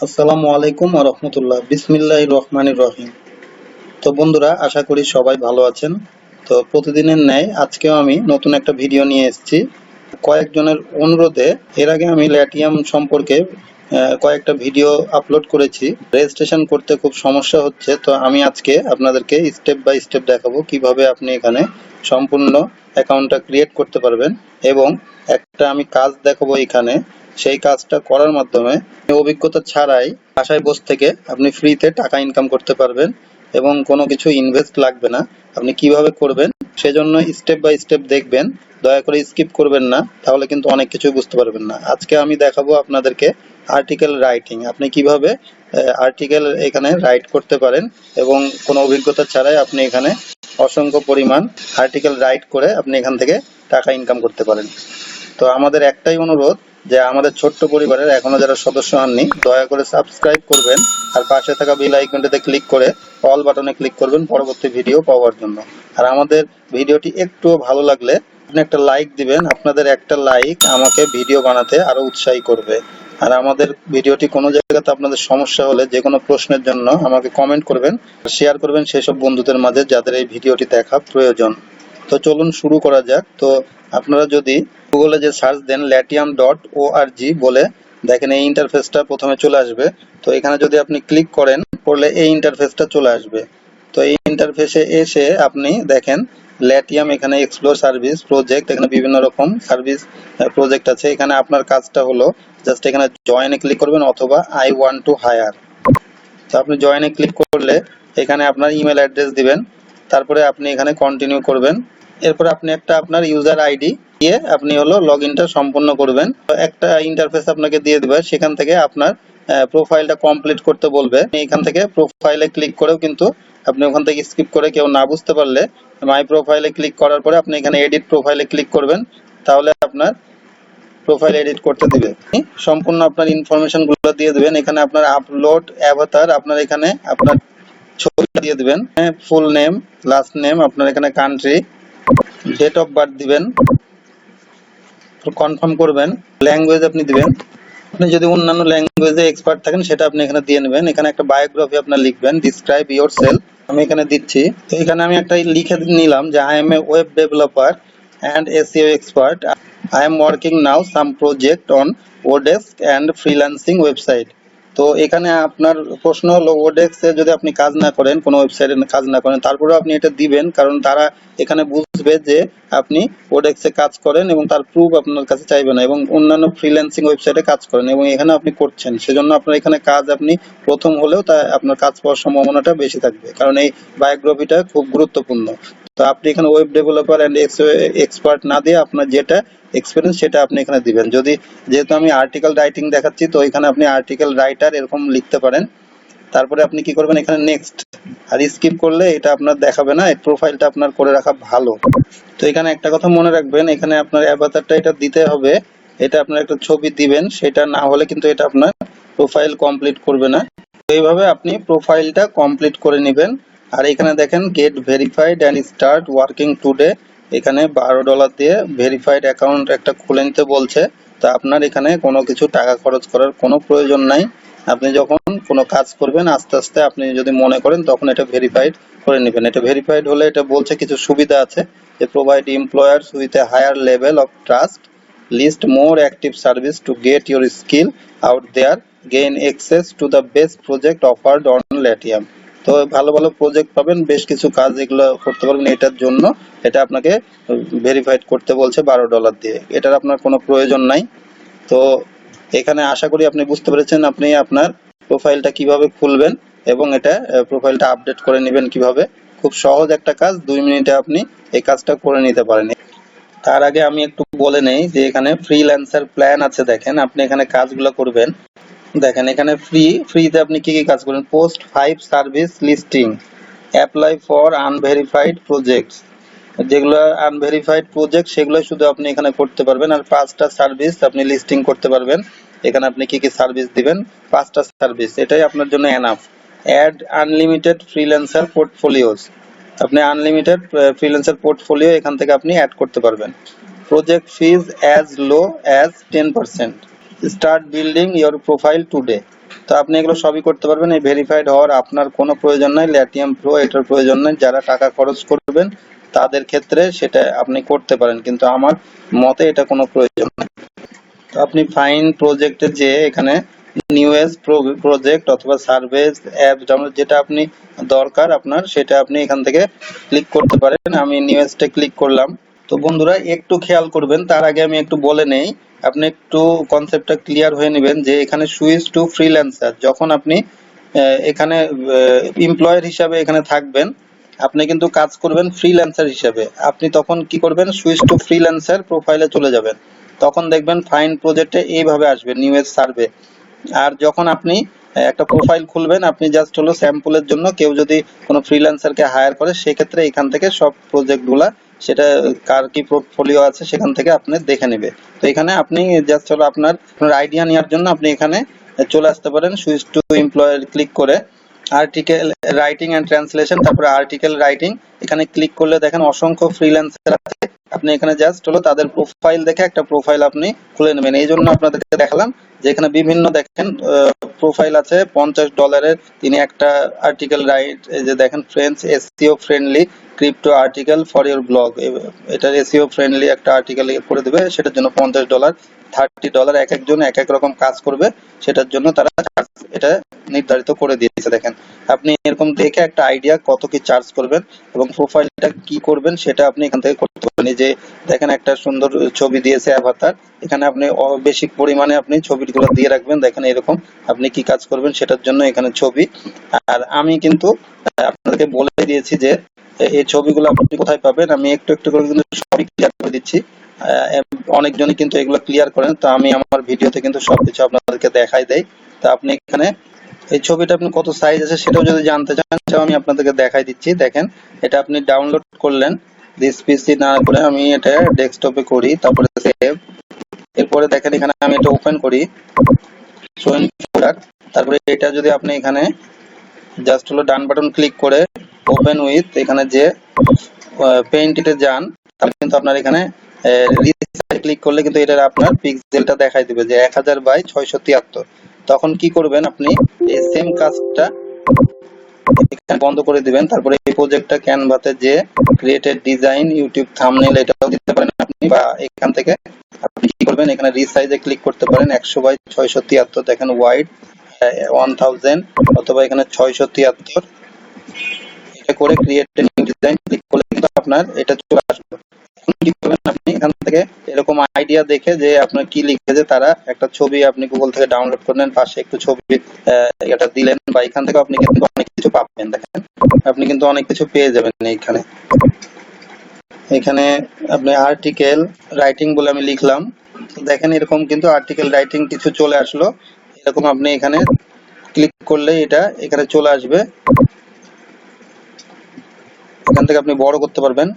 আসসালামু আলাইকুম ওয়া রাহমাতুল্লাহ। বিসমিল্লাহির রহমানির রহিম। তো বন্ধুরা, আশা করি সবাই ভালো আছেন। তো প্রতিদিনের ন্যায় আজকেও আমি নতুন একটা ভিডিও নিয়ে এসেছি। কয়েকজনের অনুরোধে এর আগে আমি ল্যাটিয়াম সম্পর্কে কয়েকটা ভিডিও আপলোড করেছি। রেজিস্ট্রেশন করতে খুব সমস্যা হচ্ছে, তো আমি আজকে আপনাদেরকে স্টেপ বাই স্টেপ দেখাবো কিভাবে আপনি এখানে সম্পূর্ণ অ্যাকাউন্টটা ক্রিয়েট করতে পারবেন। এবং একটা আমি কাজ দেখাবো এখানে, সেই কাজটা করার মাধ্যমে অভিজ্ঞতা ছাড়াই বাসায় বসে থেকে আপনি ফ্রিতে টাকা ইনকাম করতে পারবেন এবং কোনো কিছু ইনভেস্ট লাগবে না। আপনি কিভাবে করবেন সেজন্য স্টেপ বাই স্টেপ দেখবেন, দয়া করে স্কিপ করবেন না, তাহলে কিন্তু অনেক কিছুই বুঝতে পারবেন না। আজকে আমি দেখাবো আপনাদেরকে আর্টিকেল রাইটিং, আপনি কিভাবে আর্টিকেল এখানে রাইট করতে পারেন এবং কোনো অভিজ্ঞতা ছাড়াই আপনি এখানে অসংখ্য পরিমাণ আর্টিকেল রাইট করে আপনি এখান থেকে টাকা ইনকাম করতে পারেন। তো আমাদের একটাই অনুরোধ যে আমাদের ছোট্ট পরিবারের এখনো যারা সদস্য হননি, দয়া করে সাবস্ক্রাইব করবেন আর পাশে থাকা বেল আইকনটিতে ক্লিক করে অল বাটনে ক্লিক করবেন পরবর্তী ভিডিও পাওয়ার জন্য। আর আমাদের ভিডিওটি একটু ভালো লাগলে আপনি একটা লাইক দিবেন। আপনাদের একটা লাইক আমাকে ভিডিও বানাতে আরো উৎসাহী করবে। আর আমাদের ভিডিওটি কোনো জায়গাতে আপনাদের সমস্যা হলে যে কোনো প্রশ্নের জন্য আমাকে কমেন্ট করবেন, শেয়ার করবেন সেসব বন্ধুদের মাঝে যাদের এই ভিডিওটি দেখা প্রয়োজন। তো চলুন শুরু করা যাক। তো আপনারা যদি গুগলে যে সার্চ দেন latium.org বলে, দেখেন এই ইন্টারফেসটা প্রথমে চলে আসবে। তো এখানে যদি আপনি ক্লিক করেন, করলে এই ইন্টারফেসটা চলে আসবে। তো এই ইন্টারফেসে এসে আপনি দেখেন ল্যাটিয়াম এখানে এক্সপ্লোর সার্ভিস প্রজেক্ট, এখানে বিভিন্ন রকম সার্ভিস প্রজেক্ট আছে। এখানে আপনার কাজটা হলো জাস্ট এখানে জয়েনে ক্লিক করবেন অথবা আই ওয়ান্ট টু হায়ার। তো আপনি জয়েনে ক্লিক করলে এখানে আপনার ইমেল অ্যাড্রেস দিবেন, তারপরে আপনি এখানে কন্টিনিউ করবেন। এরপর আপনি একটা আপনার ইউজার আইডি দিয়ে আপনি হলো লগ ইনটা সম্পূর্ণ করবেন। তো একটা ইন্টারফেস আপনাকে দিয়ে দেবে, সেখান থেকে আপনার প্রোফাইলটা কমপ্লিট করতে বলবে। এখান থেকে প্রোফাইলে ক্লিক করেও কিন্তু আপনি ওখান থেকে স্কিপ করে কেউ না বুঝতে পারলে মাই প্রোফাইলে ক্লিক করার পরে আপনি এখানে এডিট প্রোফাইলে ক্লিক করবেন, তাহলে আপনার প্রোফাইল এডিট করতে দিবে। সম্পূর্ণ আপনার ইনফরমেশন গুলো দিয়ে দিবেন। এখানে আপনার আপলোড অ্যাভাতার, আপনার এখানে আপনার ছবিটা দিয়ে দিবেন, ফুল নেম, লাস্ট নেম, আপনার এখানে কান্ট্রি, ডেট অফ বার্থ দিবেন, কনফার্ম করবেন, ল্যাঙ্গুয়েজ আপনি দিবেন। আপনি যদি অন্যান্য ল্যাঙ্গুয়েজে এক্সপার্ট থাকেন সেটা আপনি এখানে দিয়ে নেবেন। এখানে একটা বায়োগ্রাফি আপনার লিখবেন, ডিসক্রাইব ইয়োর সেলফ, আমি এখানে দিচ্ছি। তো এখানে আমি একটা লিখে নিলাম যে I M A web developer and SEO expert. I am working now some project on Odesk and freelancing website. তো এখানে আপনার প্রশ্ন হলো ওডেক্সে যদি আপনি কাজ না করেন, কোনো ওয়েবসাইটে কাজ না করেন, তারপরেও আপনি এটা দিবেন, কারণ তারা এখানে বুঝবে যে আপনি ওডেক্সে কাজ করেন এবং তার প্রুফ আপনার কাছে চাইবে না, এবং অন্যান্য ফ্রিল্যান্সিং ওয়েবসাইটে কাজ করেন এবং এখানে আপনি করছেন, সেজন্য আপনার এখানে কাজ আপনি প্রথম হলেও তা আপনার কাজ পাওয়ার সম্ভাবনাটা বেশি থাকবে, কারণ এই বায়োগ্রাফিটা খুব গুরুত্বপূর্ণ। তো আপনি এখানে ওয়েব ডেভেলপার এন্ড এক্সপার্ট না দিয়ে আপনার যেটা এক্সপিরিয়েন্স সেটা আপনি এখানে দিবেন। যদি যেহেতু আমি আর্টিকেল রাইটিং দেখাচ্ছি, তো এখানে আপনি আর্টিকেল রাইটার এরকম লিখতে পারেন। তারপরে আপনি কি করবেন, এখানে নেক্সট, আর স্কিপ করলে এটা আপনার দেখাবে না। এই প্রোফাইলটা আপনার করে রাখা ভালো। তো এখানে একটা কথা মনে রাখবেন, এখানে আপনার অ্যাভাতারটা এটা দিতে হবে, এটা আপনার একটা ছবি দিবেন, সেটা না হলে কিন্তু এটা আপনার প্রোফাইল কমপ্লিট করবে না। তো এইভাবে আপনি প্রোফাইলটা কমপ্লিট করে নেবেন। আর এখানে দেখেন get verified and start working today, এখানে $12 দিয়ে ভেরিফাইড অ্যাকাউন্ট একটা খুলে নিতে বলছে। তো আপনার এখানে কোনো কিছু টাকা খরচ করার কোনো প্রয়োজন নাই। আপনি যখন কোনো কাজ করবেন আস্তে আস্তে আপনি যদি মনে করেন তখন এটা ভেরিফাইড করে নেবেন। এটা ভেরিফাইড হলে এটা বলছে কিছু সুবিধা আছে, যে provide employers with a higher level of trust, list more active service to get your skill out there, gain access to the best project offered on Latium. তো ভালো ভালো প্রজেক্ট পাবেন, বেশ কিছু কাজ এগুলো করতে পারবেন। এটার জন্য এটা আপনাকে ভেরিফাইড করতে বলছে $12 দিয়ে, এটার আপনার কোনো প্রয়োজন নাই। তো এখানে আশা করি আপনি বুঝতে পেরেছেন আপনি আপনার প্রোফাইলটা কিভাবে খুলবেন এবং এটা প্রোফাইলটা আপডেট করে নেবেন কিভাবে। খুব সহজ একটা কাজ, 2 মিনিটে আপনি এই কাজটা করে নিতে পারেন। তার আগে আমি একটু বলে নেই যে এখানে ফ্রিল্যান্সার প্ল্যান আছে। দেখেন আপনি এখানে কাজগুলো করবেন, দেখেন এখানে ফ্রিতে আপনি কি কি কাজ করবেন, post 5 service listing, apply for unverified projects, যেগুলো আনভেরিফাইড প্রজেক্ট সেগুলো শুধু আপনি এখানে করতে পারবেন। আর 5টা সার্ভিস আপনি লিস্টিং করতে পারবেন। এখানে আপনি কি কি সার্ভিস দিবেন, 5টা সার্ভিস, এটাই আপনার জন্য enough. Add unlimited freelancer portfolios, আপনি আনলিমিটেড ফ্রিল্যান্সার পোর্টফোলিও এখান থেকে আপনি অ্যাড করতে পারবেন। Project fees as low as 10%, start building your profile today. তো আপনি এগুলো সবই করতে পারবেন। এই ভেরিফাইড হওয়ার আপনার কোনো প্রয়োজন নাই, ল্যাটিয়াম প্রো এটার প্রয়োজন নাই। যারা টাকা খরচ করবেন তাদের ক্ষেত্রে সেটা আপনি করতে পারেন, কিন্তু আমার মতে এটা কোনো প্রয়োজন নাই। তো আপনি ফাইন প্রজেক্টে যে এখানে নিউয়েস্ট প্রজেক্ট অথবা সার্ভেস অ্যাপ ডাউনলোড যেটা আপনি দরকার আপনার, সেটা আপনি এখান থেকে ক্লিক করতে পারেন। আমি নিউয়েস্টে ক্লিক করলাম। তো বন্ধুরা একটু খেয়াল করবেন, তার আগে আমি একটু বলে নেই, আপনি একটু কনসেপ্টটা ক্লিয়ার হয়ে নেবেন যে এখানে সুইচ টু ফ্রিল্যান্সার, যখন আপনি এখানে এমপ্লয়ার হিসাবে এখানে থাকবেন, আপনি কিন্তু কাজ করবেন ফ্রিল্যান্সার হিসাবে। আপনি তখন কি করবেন, সুইচ টু ফ্রিল্যান্সার প্রোফাইলে চলে যাবেন, তখন দেখবেন ফাইন প্রজেক্টে এইভাবে আসবে নিউজ সার্ভে। আর যখন আপনি একটা প্রোফাইল খুলবেন, আপনি জাস্ট হলো স্যাম্পলের জন্য কেউ যদি কোনো ফ্রিল্যান্সারকে হায়ার করে, সেক্ষেত্রে এখান থেকে সব প্রজেক্টগুলা সেটা কার কি পোর্টফোলিও আছে সেখান থেকে আপনি দেখে নেবে। তো এখানে আপনি জাস্ট হলো আপনার আইডিয়া নেওয়ার জন্য আপনি এখানে চলে আসতে পারেন সুইচ টু এমপ্লয়ার ক্লিক করে। আর্টিকেল রাইটিং এন্ড ট্রান্সলেশন, তারপরে আর্টিকেল রাইটিং, এখানে ক্লিক করলে দেখেন অসংখ্য ফ্রিল্যান্সার আছে। আপনি এখানে জাস্ট হলো তাদের প্রোফাইল দেখে একটা প্রোফাইল আপনি খুলে নেবেন। এই জন্য আপনাদেরকে দেখালাম যে এখানে বিভিন্ন দেখেন প্রোফাইল আছে $50 তিনি একটা আর্টিকেল রাইট, এই যে দেখেন friends SEO friendly crypto article for your blog, এটা এসইও ফ্রেন্ডলি একটা আর্টিকেল করে দেবে, সেটার জন্য $50, $30, এক একজন এক এক রকম কাজ করবে, সেটার জন্য তারা এটা নির্ধারিত করে দিয়েছে। দেখেন আপনি এরকম দেখে একটা আইডিয়া কত কি চার্জ করবেন এবং প্রোফাইলটা কি করবেন সেটা আপনি এখান থেকে করতে পারেন। এই যে দেখেন একটা সুন্দর ছবি দিয়েছে অ্যাভাতার, এখানে আপনি বেশি পরিমাণে আপনি ছবিগুলো দিয়ে রাখবেন। দেখেন এরকম আপনি কি কাজ করবেন সেটার জন্য এখানে ছবি। আর আমি কিন্তু আপনাদেরকে বলে দিয়েছি যে এই ছবিগুলো আপনি কোথায় পাবেন, আমি একটু একটু করে কিন্তু সবই ক্লিয়ার করে দিচ্ছি। অনেকজনই কিন্তু এগুলো ক্লিয়ার করেন, তো আমি আমার ভিডিওতে কিন্তু সবকিছু আপনাদেরকে দেখাই দেই। তো আপনি এখানে এই ছবিটা আপনি কত সাইজ আছে সেটাও যদি জানতে চান, সেটাও আমি আপনাদেরকে দেখাই দিচ্ছি। দেখেন এটা আপনি ডাউনলোড করলেন, দিস পিসি না করে আমি এটা ডেস্কটপে করি, তারপরে সেভ। এরপরে দেখেন এখানে আমি এটা ওপেন করি, শোইং প্রোডাক্ট। তারপরে এটা যদি আপনি এখানে জাস্ট হলো ডান বাটন ক্লিক করে ওপেন উইথ, এখানে যে পেইন্টে যান, তাহলে কিন্তু আপনার এখানে ক্লিক করলে কিন্তু এটা আপনার পিক্সেলটা দেখাই দিবে যে 1000/673। তখন কি করবেন, আপনি এই সেম কাজটা বন্ধ করে দিবেন। তারপরে এই প্রজেক্টটা ক্যানভাতে যে ক্রিয়েটেড ডিজাইন ইউটিউব থাম্বনেল এটাও দিতে পারেন আপনি, বা এখান থেকে আপনি কি করবেন, এখানে রিসাইজে ক্লিক করতে পারেন 100/673। দেখেন ওয়াইড 1000 অথবা এখানে 673, এটা করে ক্রিয়েট নিউ ডিজাইন ক্লিক করলে কিন্তু আপনার এটা চলে আসবে। এখন কি করবেন, আপনি এখান থেকে এরকম আইডিয়া দেখে যে আপনার কি লিখেছে, তারা একটা ছবি আপনি গুগল থেকে ডাউনলোড করলেন, পাশে একটু ছবি এটা দিলেন, বা এখান থেকে আপনি কিন্তু অনেক কিছু পাবেন। দেখেন আপনি কিন্তু অনেক কিছু পেয়ে যাবেন এইখানে। এখানে আপনি আর্টিকেল রাইটিং বলে আমি লিখলাম, দেখেন এরকম কিন্তু আর্টিকেল রাইটিং কিছু চলে আসলো। এরকম আপনি এখানে ক্লিক করলে এটা এখানে চলে আসবে, এখান থেকে আপনি বড় করতে পারবেন।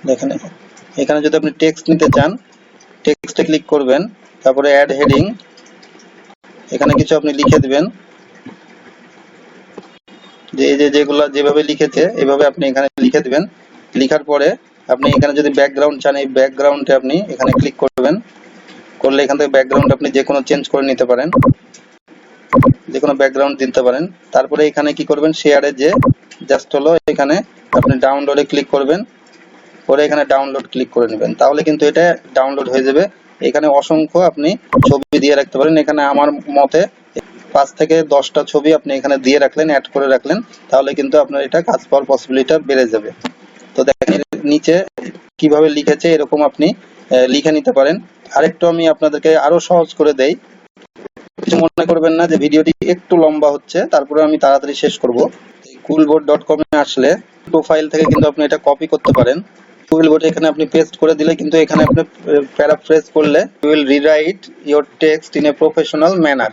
দেখেন এখানে যদি আপনি টেক্সট নিতে চান, টেক্সটে ক্লিক করবেন, তারপরে অ্যাড হেডিং, এখানে কিছু আপনি লিখে দিবেন, যে এই যে যেগুলো যেভাবে লিখেছে এইভাবে আপনি এখানে লিখে দিবেন। লেখার পরে আপনি এখানে যদি ব্যাকগ্রাউন্ড চান, এই ব্যাকগ্রাউন্ডে আপনি এখানে ক্লিক করবেন, করলে এখান থেকে ব্যাকগ্রাউন্ড আপনি যে কোনো চেঞ্জ করে নিতে পারেন, যে কোনো ব্যাকগ্রাউন্ড দিতে পারেন। তারপরে এখানে কি করবেন, শেয়ারে যে জাস্ট হলো এখানে আপনি ডাউনলোডে ক্লিক করবেন, করে এখানে ডাউনলোড ক্লিক করে নেবেন, তাহলে কিন্তু এটা ডাউনলোড হয়ে যাবে। এখানে অসংখ্য আপনি ছবি দিয়ে রাখতে পারেন। এখানে আমার মতে 5 থেকে 10টা ছবি আপনি এখানে দিয়ে রাখলেন, অ্যাড করে রাখলেন, তাহলে কিন্তু আপনার এটা কাজ পাওয়ার পসিবিলিটি বেড়ে যাবে। তো দেখেন নিচে কিভাবে লিখেছে, এরকম আপনি লিখে নিতে পারেন। আরেকটু আমি আপনাদেরকে আরো সহজ করে দেই, কিছু মনে করবেন না যে ভিডিওটি একটু লম্বা হচ্ছে, তারপরে আমি তাড়াতাড়ি শেষ করব। coolboard.com এ আসলে প্রোফাইল থেকে কিন্তু আপনি এটা কপি করতে পারেন। কুইলবোর্ডে এখানে আপনি পেস্ট করে দিলে কিন্তু এখানে আপনি প্যারাফ্রেজ করলে you will rewrite your text in a professional manner।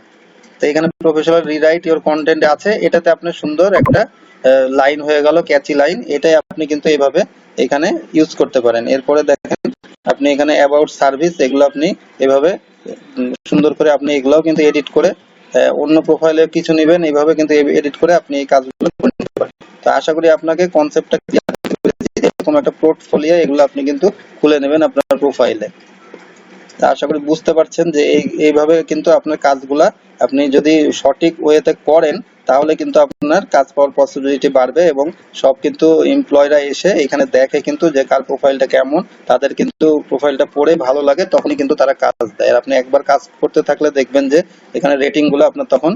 তো এখানে প্রফেশনাল রিরাইট ইওর কন্টেন্ট আছে, এটাতে আপনি সুন্দর একটা লাইন হয়ে গেল, ক্যাচি লাইন, এটাই আপনি কিন্তু এইভাবে এখানে ইউজ করতে পারেন। এরপরে দেখেন আপনি এখানে অ্যাবাউট সার্ভিস, এগুলো আপনি এভাবে সুন্দর করে আপনি এগুলোও কিন্তু এডিট করে অন্য প্রোফাইলে কিছু নেবেন, এইভাবে কিন্তু এডিট করে আপনি এই কাজগুলো করে নিতে পারেন। তো আশা করি আপনাকে কনসেপ্টটা ক্লিয়ার করেছি। এরকম একটা পোর্টফোলিও এগুলো আপনি কিন্তু খুলে নেবেন আপনার প্রোফাইলে। আশা করি বুঝতে পারছেন যে এইভাবে কিন্তু আপনার কাজগুলা আপনি যদি সঠিক ওয়েতে করেন তাহলে কিন্তু আপনার কাজ পাওয়ার পসিবিলিটি বাড়বে, এবং সব কিন্তু এমপ্লয়িরা এসে এখানে দেখে কিন্তু যে কার প্রোফাইলটা কেমন, তাদের কিন্তু প্রোফাইলটা পড়ে ভালো লাগে তখনই কিন্তু তারা কাজ দেয়। আর আপনি একবার কাজ করতে থাকলে দেখবেন যে এখানে রেটিং গুলো আপনার তখন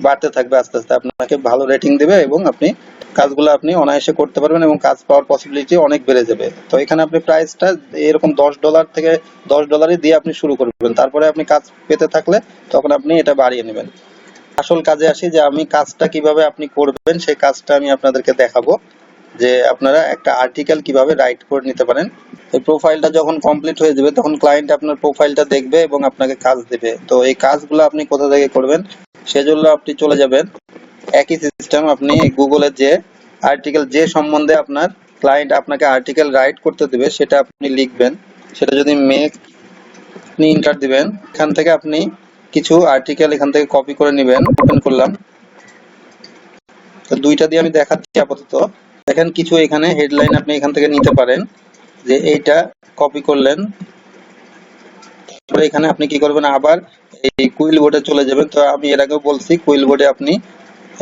বাড়তে থাকবে, আস্তে আস্তে আপনাকে ভালো রেটিং দেবে এবং আপনি কাজগুলো আপনি অনায়াসে করতে পারবেন এবং কাজ পাওয়ার পসিবিলিটি অনেক বেড়ে যাবে। তো এখানে আপনি প্রাইসটা এরকম $10 থেকে $10 দিয়ে আপনি শুরু করবেন, তারপরে আপনি কাজ পেতে থাকলে তখন আপনি এটা বাড়িয়ে নেবেন। আসল কাজে আসি যে আমি কাজটা কিভাবে আপনি করবেন, সেই কাজটা আমি আপনাদেরকে দেখাবো যে আপনারা একটা আর্টিকেল কিভাবে রাইট করে নিতে পারেন। এই প্রোফাইলটা যখন কমপ্লিট হয়ে যাবে তখন ক্লায়েন্ট আপনার প্রোফাইলটা দেখবে এবং আপনাকে কাজ দেবে। তো এই কাজগুলো আপনি কোথা থেকে করবেন, সেজন্য আপনি চলে যাবেন একই সিস্টেম, আপনি গুগলে যে আর্টিকেল যে সম্বন্ধে আপনার ক্লায়েন্ট আপনাকে আর্টিকেল রাইট করতে দেবে সেটা আপনি লিখবেন। সেটা যদি মেক আপনি ইন্টার দিবেন, এখান থেকে আপনি কিছু আর্টিকেল এখান থেকে কপি করে নেবেন। ওপেন করলাম, তো দুইটা দিয়ে আমি দেখাচ্ছি আপাতত। দেখেন কিছু এখানে হেডলাইন আপনি এখান থেকে নিতে পারেন, যে এইটা কপি করলেন। তারপরে এখানে আপনি কি করবেন, আবার এই কুইল বোর্ডে চলে যাবেন। তো আমি এর আগেও বলছি কুইল বোর্ডে আপনি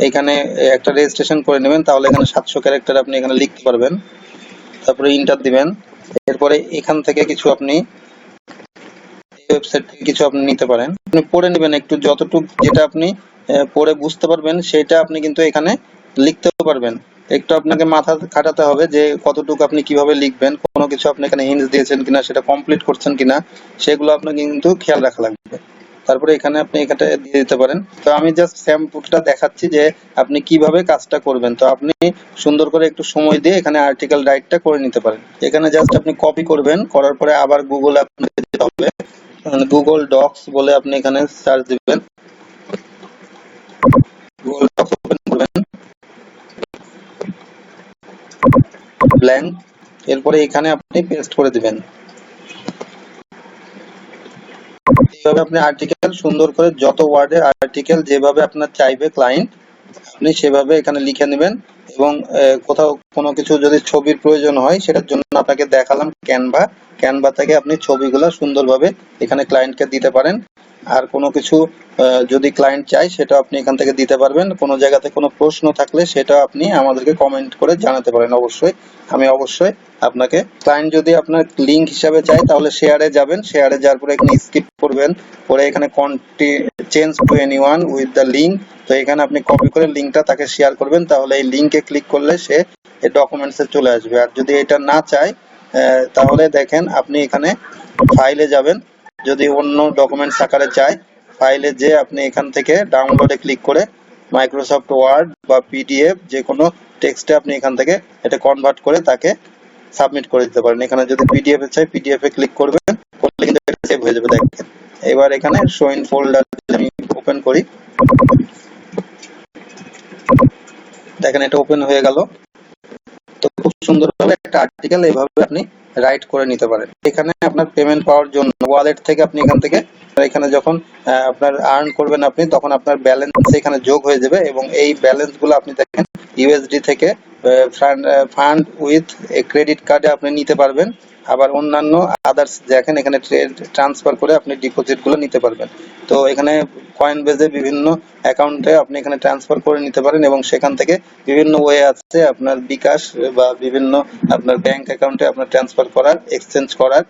এখানে একটা রেজিস্ট্রেশন করে নেবেন, তাহলে এখানে 700 ক্যারেক্টার আপনি এখানে লিখতে পারবেন। তারপরে ইন্টার দিবেন। এরপরে এখান থেকে কিছু আপনি ওয়েবসাইট থেকে কিছু আপনি নিতে পারেন, আপনি পড়ে নেবেন একটু, যতটুকু যেটা আপনি পড়ে বুঝতে পারবেন সেটা আপনি কিন্তু এখানে লিখতেও পারবেন। একটু আপনাকে মাথা খাটাতে হবে যে কতটুকু আপনি কিভাবে লিখবেন, কোনো কিছু আপনি এখানে হিন্টস দিয়েছেন কিনা, সেটা কমপ্লিট করছেন কিনা, সেগুলো আপনাকে কিন্তু খেয়াল রাখা লাগবে। তারপরে এখানে আপনি এখানে দিয়ে দিতে পারেন। তো আমি জাস্ট স্যাম্পলটা দেখাচ্ছি যে আপনি কিভাবে কাজটা করবেন। তো আপনি সুন্দর করে একটু সময় দিয়ে এখানে আর্টিকেল রাইটটা করে নিতে পারেন। এখানে জাস্ট আপনি কপি করবেন, করার পরে আবার গুগলে আপনাকে যেতে হবে, গুগল ডক্স বলে আপনি এখানে সার্চ দিবেন, গুগল ডক্স ওপেন করবেন, ব্ল্যাঙ্ক, এরপরে এখানে আপনি পেস্ট করে দিবেন। এইভাবে আপনি আর্টিকেল সুন্দর করে যত ওয়ার্ডের আর্টিকেল যেভাবে আপনার চাইবে ক্লায়েন্ট, আপনি সেভাবে এখানে লিখে নেবেন। এবং কোথাও কোনো কিছু যদি ছবির প্রয়োজন হয় সেটার জন্য আপনাকে দেখালাম ক্যানভা, ক্যানভা থেকে আপনি ছবিগুলো সুন্দরভাবে এখানে ক্লায়েন্টকে দিতে পারেন। আর কোনো কিছু যদি ক্লায়েন্ট চায় সেটা আপনি এখান থেকে দিতে পারবেন। কোনো জায়গাতে কোনো প্রশ্ন থাকলে সেটা আপনি আমাদেরকে কমেন্ট করে জানাতে পারেন। অবশ্যই আমি অবশ্যই আপনাকে, ক্লায়েন্ট যদি আপনার লিঙ্ক হিসাবে চায় তাহলে শেয়ারে যাবেন, শেয়ারে যাওয়ার পরে এখানে স্কিপ করবেন, পরে এখানে change to anyone with the link, তো এখানে আপনি কপি করে লিঙ্কটা তাকে শেয়ার করবেন, তাহলে এই লিঙ্কে ক্লিক করলে সে এই ডকুমেন্টসে চলে আসবে। আর যদি এটা না চায় তাহলে দেখেন আপনি এখানে ফাইলে যাবেন, যদি অন্য ডকুমেন্টস আকারে চায় ফাইলে যে আপনি এখান থেকে ডাউনলোডে ক্লিক করে মাইক্রোসফট ওয়ার্ড বা পিডিএফ যে কোনো টেক্সটে আপনি এখান থেকে এটা কনভার্ট করে তাকে সাবমিট করে দিতে পারেন। এখানে যদি পিডিএফ এ চাই পিডিএফ এ ক্লিক করবেন, করলে কিন্তু এটা সেভ হয়ে যাবে। দেখেন এবার এখানে শো ইন ফোল্ডার আমি ওপেন করি, দেখেন এটা ওপেন হয়ে গেল। তো খুব সুন্দরভাবে একটা আর্টিকেল এইভাবে আপনি রাইট করে নিতে পারেন। এখানে আপনার পেমেন্ট পাওয়ার জন্য ওয়ালেট থেকে আপনি এখান থেকে এখানে যখন আপনার আর্ন করবেন আপনি, তখন আপনার ব্যালেন্স এখানে যোগ হয়ে যাবে এবং এই ব্যালেন্স গুলো আপনি দেখেন ইউএসডি থেকে ফান্ড উইথ ক্রেডিট কার্ডে আপনি নিতে পারবেন। আবার অন্যান্য আদার্স দেখেন এখানে ট্রেড ট্রান্সফার করে আপনি ডিপোজিট গুলো নিতে পারবেন। তো এখানে কয়েন বেজে বিভিন্ন অ্যাকাউন্টে আপনি এখানে ট্রান্সফার করে নিতে পারেন এবং সেখান থেকে বিভিন্ন ওয়ে আছে আপনার বিকাশ বা বিভিন্ন আপনার ব্যাংক অ্যাকাউন্টে আপনার ট্রান্সফার করার, এক্সচেঞ্জ করার।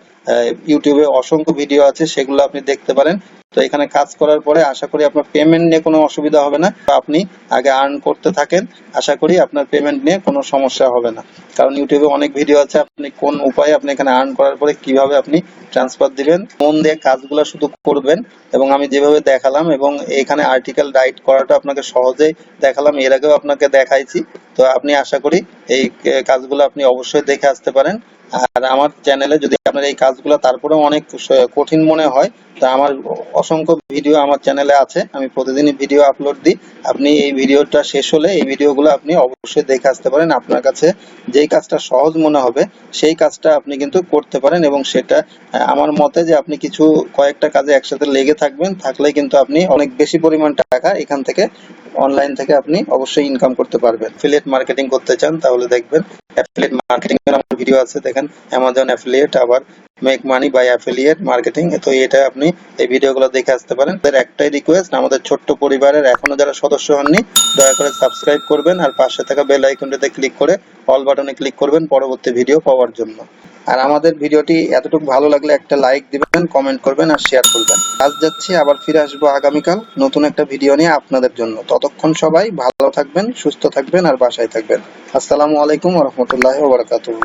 ইউটিউবে অসংখ্য ভিডিও আছে, সেগুলো আপনি দেখতে পারেন। তো এখানে কাজ করার পরে আশা করি আপনার পেমেন্ট নিয়ে কোনো অসুবিধা হবে না। তো আপনি আগে আর্ন করতে থাকেন, আশা করি আপনার পেমেন্ট নিয়ে কোনো সমস্যা হবে না। কারণ ইউটিউবে অনেক ভিডিও আছে, আপনি কোন উপায়ে আপনি এখানে আর্ন করার পরে কিভাবে আপনি ট্রান্সফার দিবেন, মন দিয়ে কাজগুলো শুধু করবেন। এবং আমি যেভাবে দেখালাম এবং এখানে আর্টিকেল রাইট করাটা আপনাকে সহজেই দেখালাম, এর আগেও আপনাকে দেখাইছি। তো আপনি আশা করি এই কাজগুলো আপনি অবশ্যই দেখে আসতে পারেন। আর আমার চ্যানেলে যদি আপনার এই কাজগুলো তারপরেও অনেক কঠিন মনে হয়, তা আমার অসংখ্য ভিডিও আমার চ্যানেলে আছে, আমি প্রতিদিনই ভিডিও আপলোড দিই। আপনি এই ভিডিওটা শেষ হলে এই ভিডিওগুলো আপনি অবশ্যই দেখে আসতে পারেন। আপনার কাছে যেই কাজটা সহজ মনে হবে সেই কাজটা আপনি কিন্তু করতে পারেন এবং সেটা আমার মতে যে আপনি কিছু কয়েকটা কাজে একসাথে লেগে থাকবেন, থাকলেই কিন্তু আপনি অনেক বেশি পরিমাণ টাকা এখান থেকে অনলাইন থেকে আপনি অবশ্যই ইনকাম করতে পারবেন। অ্যাফিলিয়েট মার্কেটিং করতে চান তাহলে দেখবেন অ্যাফিলিয়েট মার্কেটিং এর আমার ভিডিও আছে, দেখেন অ্যামাজন অ্যাফিলিয়েট, আবার make money by affiliate marketing. তো এটা আপনি এই ভিডিওগুলো দেখে আসতে পারেন। তাদের একটাই রিকোয়েস্ট, আমাদের ছোট্ট পরিবারের এখনো যারা সদস্য হননি দয়া করে সাবস্ক্রাইব করবেন আর পাশে থাকা বেল আইকনটিতে ক্লিক করে অল বাটনে ক্লিক করবেন পরবর্তী ভিডিও পাওয়ার জন্য। আর আমাদের ভিডিওটি এতটুকু ভালো লাগলে একটা লাইক দিবেন, কমেন্ট করবেন আর শেয়ার করবেন। আজ যাচ্ছি, আবার ফিরে আসবো আগামীকাল নতুন একটা ভিডিও নিয়ে আপনাদের জন্য। ততক্ষণ সবাই ভালো থাকবেন, সুস্থ থাকবেন আর বাসায় থাকবেন। আসসালামু আলাইকুম ওয়া রাহমাতুল্লাহি ওয়া বারাকাতুহু।